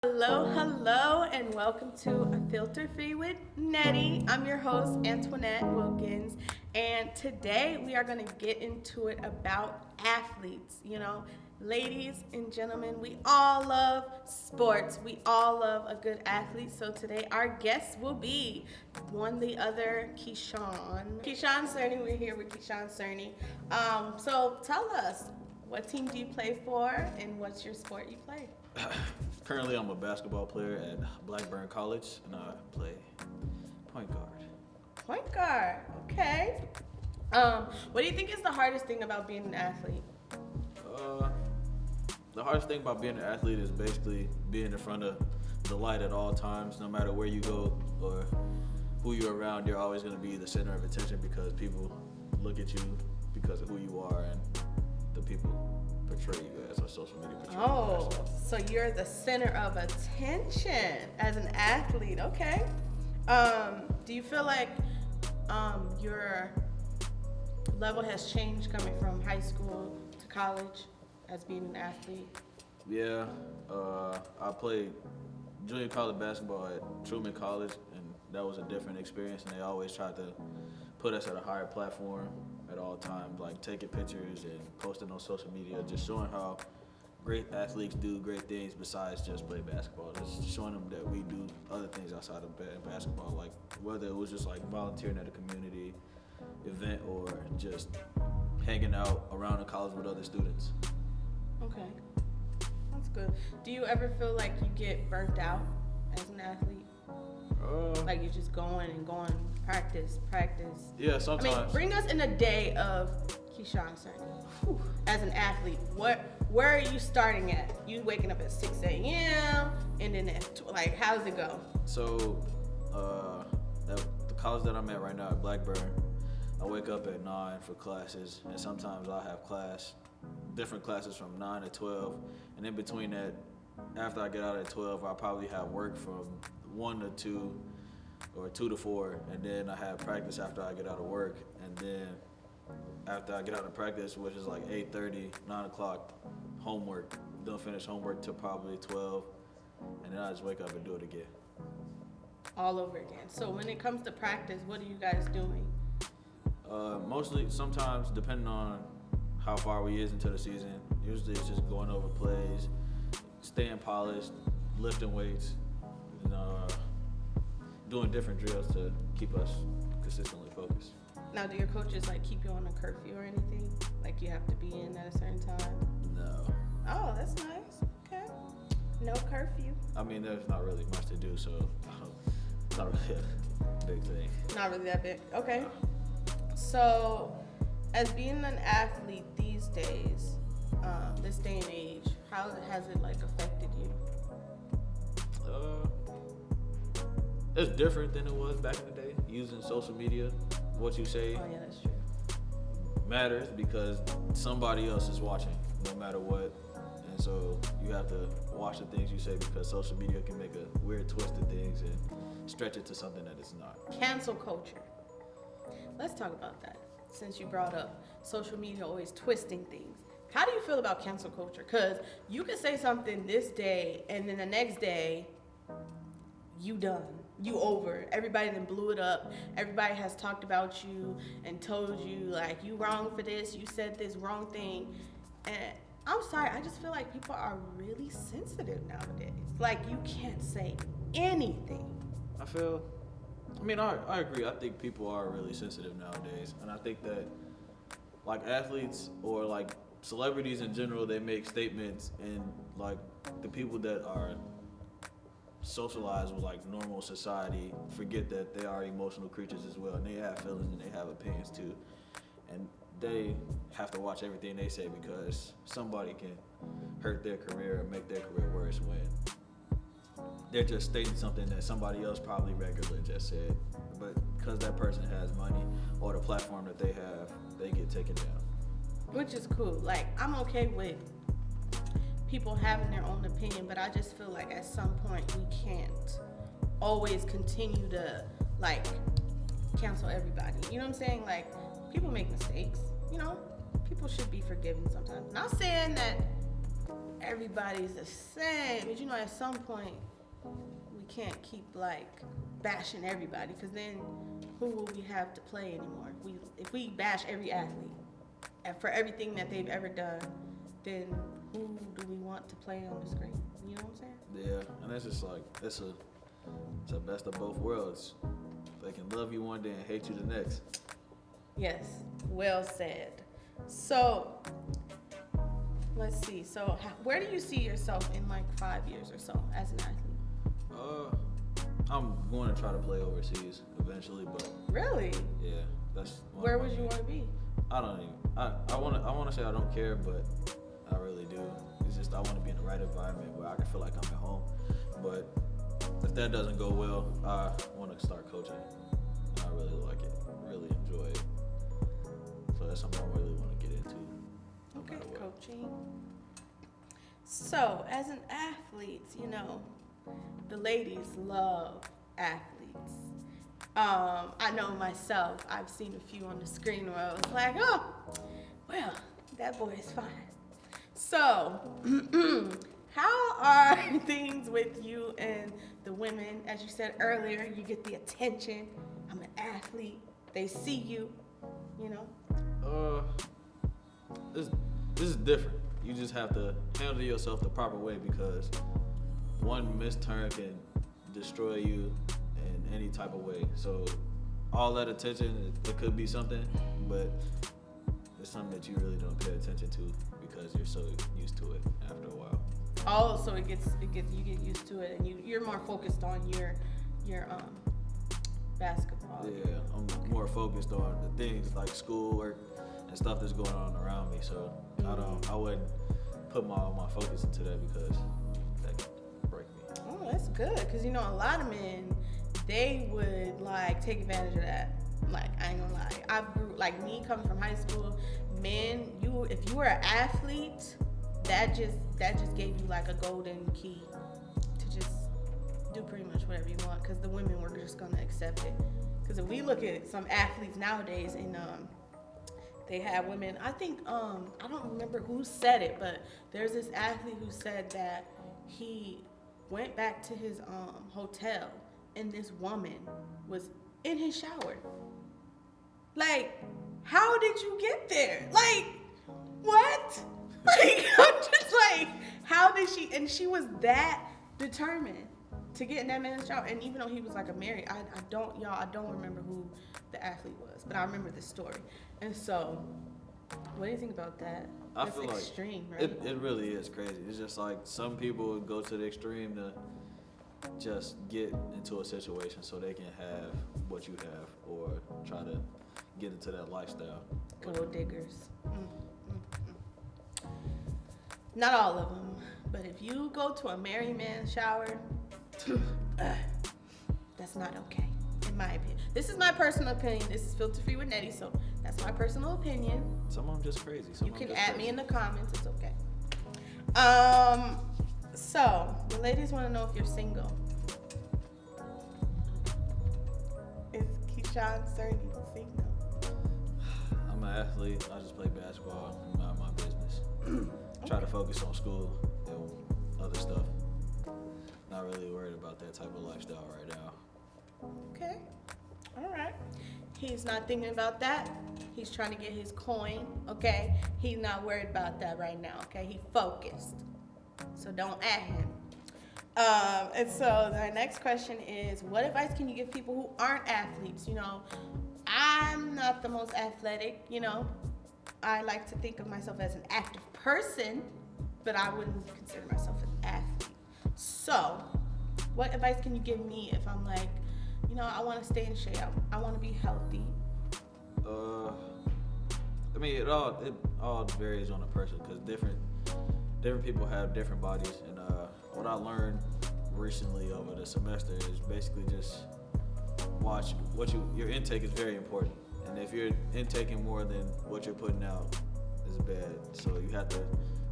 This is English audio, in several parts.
Hello, and welcome to A Filter Free with Nettie. I'm your host, Antoinette Wilkins, and today we are going to get into it about athletes. Ladies and gentlemen, we all love sports. We all love a good athlete. So today our guest will be the other Keshaun Surney. We're here with Keshaun Surney. So tell us, what team do you play for, and what's your sport you play? Currently, I'm a basketball player at Blackburn College, and I play point guard. Point guard, okay. What do you think is the hardest thing about being an athlete? The hardest thing about being an athlete is basically being in front of the light at all times. No matter where you go or who you're around, you're always going to be the center of attention because people look at you because of who you are and the people portray you as, or social media portray you as. So you're the center of attention as an athlete. Okay. Do you feel like your level has changed coming from high school to college as being an athlete? Yeah. I played junior college basketball at Truman College, and that was a different experience, and they always tried to put us at a higher platform at all times, like taking pictures and posting on social media, just showing how great athletes do great things besides just play basketball. Just showing them that we do other things outside of basketball, like whether it was just like volunteering at a community event or just hanging out around the college with other students. Okay, that's good. Do you ever feel like you get burnt out as an athlete? Like you're just going and going, practice. Yeah, sometimes. I mean, bring us in a day of Keshaun Surney. As an athlete, where are you starting at? You waking up at 6 a.m. and then how does it go? So, the college that I'm at right now at Blackburn, I wake up at 9 for classes, and sometimes I'll have different classes from 9 to 12, and in between that, after I get out at 12, I'll probably have work from 1 to 2 or 2 to 4, and then I have practice after I get out of work, and then after I get out of practice, which is like 8:30, 9 o'clock, homework. Don't finish homework till probably 12, and then I just wake up and do it again. All over again. So when it comes to practice, what are you guys doing? Mostly, sometimes, depending on how far we is into the season, usually it's just going over plays, staying polished, lifting weights, doing different drills to keep us consistently focused. Now, do your coaches keep you on a curfew or anything? Like you have to be in at a certain time? No. Oh, that's nice. Okay. No curfew. I mean, there's not really much to do, so it's not really a big thing. Not really that big. Okay. So, as being an athlete these days, this day and age, how has it affected you? It's different than it was back in the day. Using social media, what you say Oh yeah, that's true. matters because somebody else is watching, no matter what. And so you have to watch the things you say because social media can make a weird twist of things and stretch it to something that it's not. Cancel culture. Let's talk about that. Since you brought up social media always twisting things. How do you feel about cancel culture? Because you can say something this day and then the next day, you done. You over. Everybody then blew it up. Everybody has talked about you and told you you wrong for this. You said this wrong thing. And I'm sorry, I just feel like people are really sensitive nowadays. You can't say anything. I agree. I think people are really sensitive nowadays. And I think that athletes or celebrities in general, they make statements and the people that are socialized with normal society forget that they are emotional creatures as well, and they have feelings and they have opinions too, and they have to watch everything they say because somebody can hurt their career or make their career worse when they're just stating something that somebody else probably regularly just said, but because that person has money or the platform that they have, they get taken down. Which is cool. I'm okay with people having their own opinion, but I just feel at some point we can't always continue to cancel everybody. You know what I'm saying? People make mistakes. People should be forgiven sometimes. Not saying that everybody's the same. But you know, at some point, we can't keep like bashing everybody, because then who will we have to play anymore? If we bash every athlete and for everything that they've ever done, then who do we want to play on the screen? You know what I'm saying? Yeah, and it's just like it's a best of both worlds. They can love you one day and hate you the next. Yes, well said. So let's see. So where do you see yourself in like 5 years or so as an athlete? I'm going to try to play overseas eventually, but Really? yeah, that's Where would you want to be? I don't even. I want to say I don't care, but I really do. It's just I want to be in the right environment where I can feel like I'm at home. But if that doesn't go well, I want to start coaching. I really like it. Really enjoy it. So that's something I really want to get into. Okay, coaching. So as an athlete, you know, the ladies love athletes. I know myself, I've seen a few on the screen where I was like, oh, well, that boy is fine. So, how are things with you and the women? As you said earlier, you get the attention. I'm an athlete. They see you, you know? This is different. You just have to handle yourself the proper way, because one misturn can destroy you in any type of way. So all that attention, it could be something, but it's something that you really don't pay attention to because you're so used to it after a while. Oh, so you get used to it, and you're more focused on your basketball. Yeah, I'm more focused on the things like schoolwork and stuff that's going on around me. So I wouldn't put all my focus into that because that could break me. Oh, that's good, because you know a lot of men, they would like take advantage of that. Like, I ain't gonna lie, I grew like me coming from high school. Men, if you were an athlete, that just gave you like a golden key to just do pretty much whatever you want, because the women were just gonna accept it. Because if we look at some athletes nowadays, and they have women, I think I don't remember who said it, but there's this athlete who said that he went back to his hotel and this woman was in his shower. Like, how did you get there? Like, what? Like, I'm just like, how did she? And she was that determined to get in that man's shower. And even though he was like a married, I don't remember who the athlete was, but I remember the story. And so, what do you think about that? I That's feel extreme, like right? it really is crazy. It's just like some people go to the extreme to just get into a situation so they can have what you have, or try to get into that lifestyle. Gold diggers. Not all of them, but if you go to a married man's shower, that's not okay, in my opinion. This is my personal opinion. This is Filter Free with Nettie, so that's my personal opinion. Some of them just crazy. You can add me in the comments. It's okay. So the ladies want to know if you're single. Is Keshaun Surney single? I'm an athlete. I just play basketball. I'm not my business. Try to focus on school and other stuff. Not really worried about that type of lifestyle right now. Okay. All right. He's not thinking about that. He's trying to get his coin, okay? He's not worried about that right now, okay? He focused. So don't at him. And so the next question is, what advice can you give people who aren't athletes? You know, I'm not the most athletic, you know. I like to think of myself as an active person, but I wouldn't consider myself an athlete. So, what advice can you give me if I'm like, you know, I want to stay in shape, I want to be healthy? I mean, it all varies on the person, because different people have different bodies, and what I learned recently over the semester is basically just watch your intake is very important, and if you're intaking more than what you're putting out, is bad. So you have to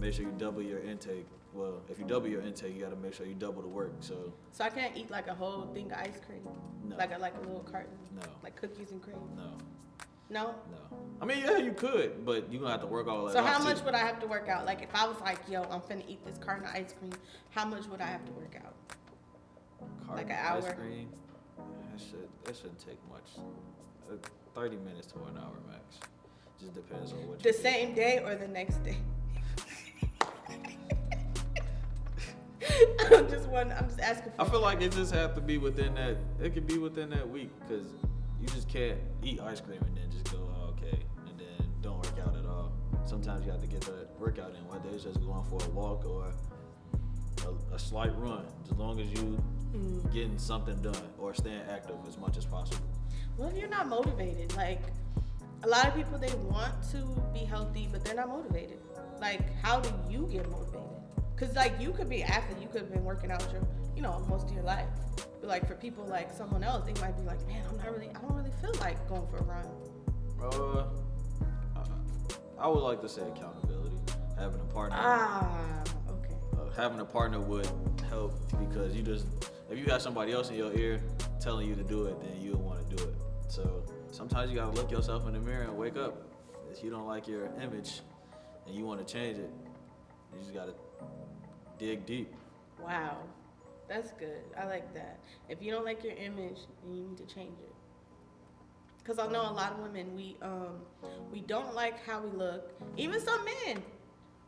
make sure you double your intake. Well, if you double your intake, you got to make sure you double the work. So I can't eat like a whole thing of ice cream? No. Like a little carton? No. Like cookies and cream? No. No? No. I mean, yeah, you could, but you're gonna have to work all that So out how too. much would I have to work out? Like, if I was like, yo, I'm finna eat this carton of ice cream, how much would I have to work out? Carton like an ice hour? cream, that shouldn't take much. 30 minutes to an hour max. Just depends on what you The eat. same day or the next day? I'm just asking for I feel like it just have to be within that. It could be within that week, because you just can't eat ice cream and then just go, oh, okay, and then don't work out at all. Sometimes you have to get that workout in. Whether it's just going for a walk or a slight run, as long as you getting something done or staying active as much as possible. What if you're not motivated? Like, a lot of people, they want to be healthy, but they're not motivated. Like, how do you get motivated? Because, like, you could be an athlete. You could have been working out most of your life. But, like, for people like someone else, they might be like, man, I don't really feel like going for a run. I would like to say accountability. Having a partner. Okay. Having a partner would help, because if you have somebody else in your ear telling you to do it, then you don't want to do it. So sometimes you gotta look yourself in the mirror and wake up. If you don't like your image and you want to change it, you just gotta dig deep. Wow. That's good. I like that. If you don't like your image, then you need to change it. Because I know a lot of women, we don't like how we look. Even some men.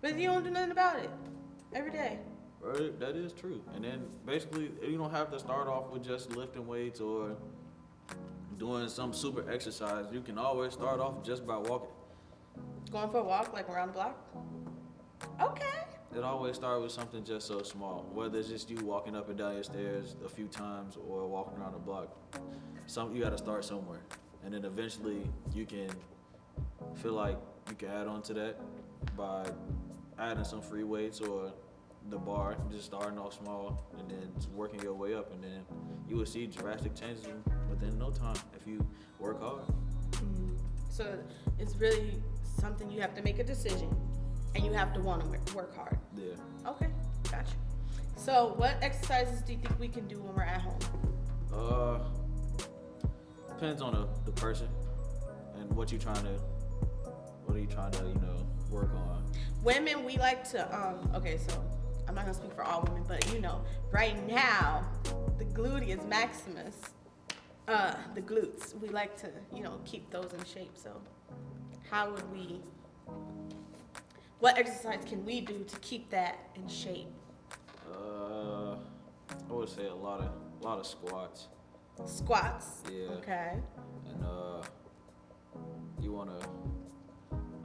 But you don't do nothing about it. Every day. Right, that is true. And then basically, you don't have to start off with just lifting weights or doing some super exercise. You can always start off just by walking. Going for a walk, like around the block? Okay. It always starts with something just so small. Whether it's just you walking up and down your stairs a few times or walking around the block. You got to start somewhere. And then eventually you can feel like you can add on to that by adding some free weights or the bar, just starting off small and then just working your way up, and then you will see drastic changes within no time if you work hard. Mm-hmm. So it's really something you have to make a decision, and you have to want to work hard. Yeah. Okay, gotcha. So what exercises do you think we can do when we're at home? Depends on the person and what are you trying to work on. Women, we like to okay, so I'm not gonna speak for all women, but right now the gluteus maximus, the glutes, we like to keep those in shape. So what exercise can we do to keep that in shape? I would say a lot of squats. Squats. Yeah. Okay. And you wanna,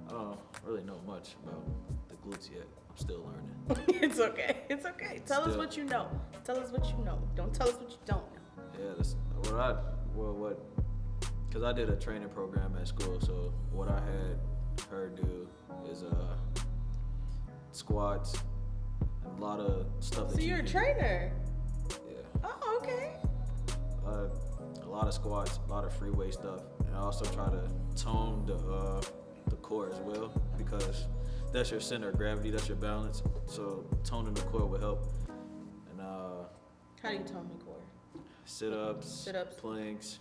I don't really know much about the glutes yet. I'm still learning. It's okay. It's okay. Tell us what you know. Tell us what you know. Don't tell us what you don't know. Yeah, that's because I did a training program at school. So what I had her do is squats and a lot of stuff. So you're a trainer. Yeah. Oh, okay. A lot of squats, a lot of free weight stuff, and I also try to tone the core as well, because that's your center of gravity, that's your balance. So toning the core will help. And how do you tone the core? Sit-ups, planks,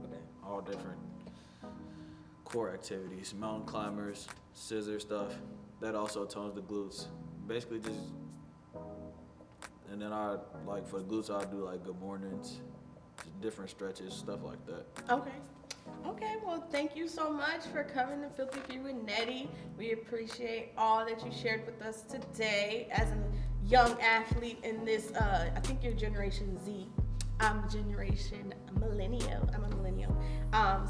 Okay. all different core activities, mountain climbers, scissor stuff. That also tones the glutes. Basically and then for the glutes, I'll do like good mornings, different stretches, stuff like that. Okay, well, thank you so much for coming to Filthy Few with Nettie. We appreciate all that you shared with us today as a young athlete in this, I think you're Generation Z. I'm Generation Millennial. I'm a millennial.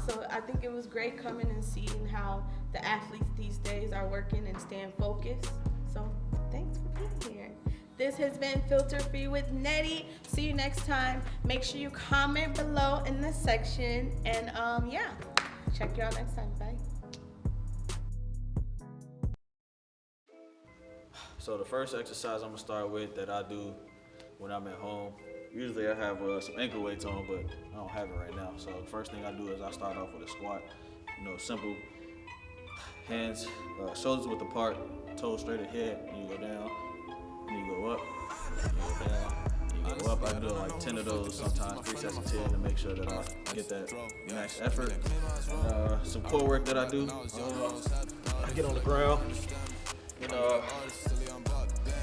So I think it was great coming and seeing how the athletes these days are working and staying focused. So thanks for being here. This has been Filter Free with Nettie. See you next time. Make sure you comment below in the section. And check you out next time. Bye. So the first exercise I'm gonna start with that I do when I'm at home. Usually I have some ankle weights on, but I don't have it right now. So the first thing I do is I start off with a squat. Simple. Hands, shoulders width apart, toes straight ahead, and you go down, and you go up, and you go down, and you go up. I do like 10 of those sometimes, 3 sets of 10 to make sure that I get that max effort. Some core work that I do. I get on the ground.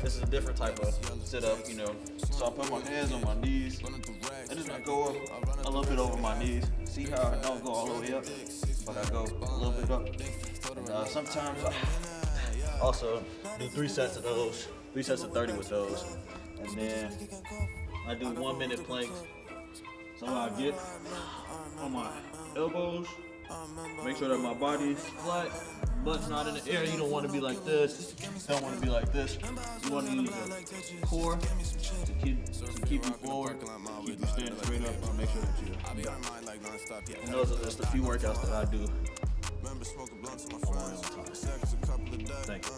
This is a different type of sit up, So I put my hands on my knees and just I go up a little bit over my knees. See how I don't go all the way up, but I go a little bit up. And sometimes I also do 3 sets of those, 3 sets of 30 with those. And then I do 1 minute planks. So I get on my elbows, make sure that my body's flat, butt's not in the air. You don't want to be like this. You don't want to be like this. You want to use your core to keep you forward, keep you standing straight up, and make sure that you. And those are just a few workouts that I do. Thank you.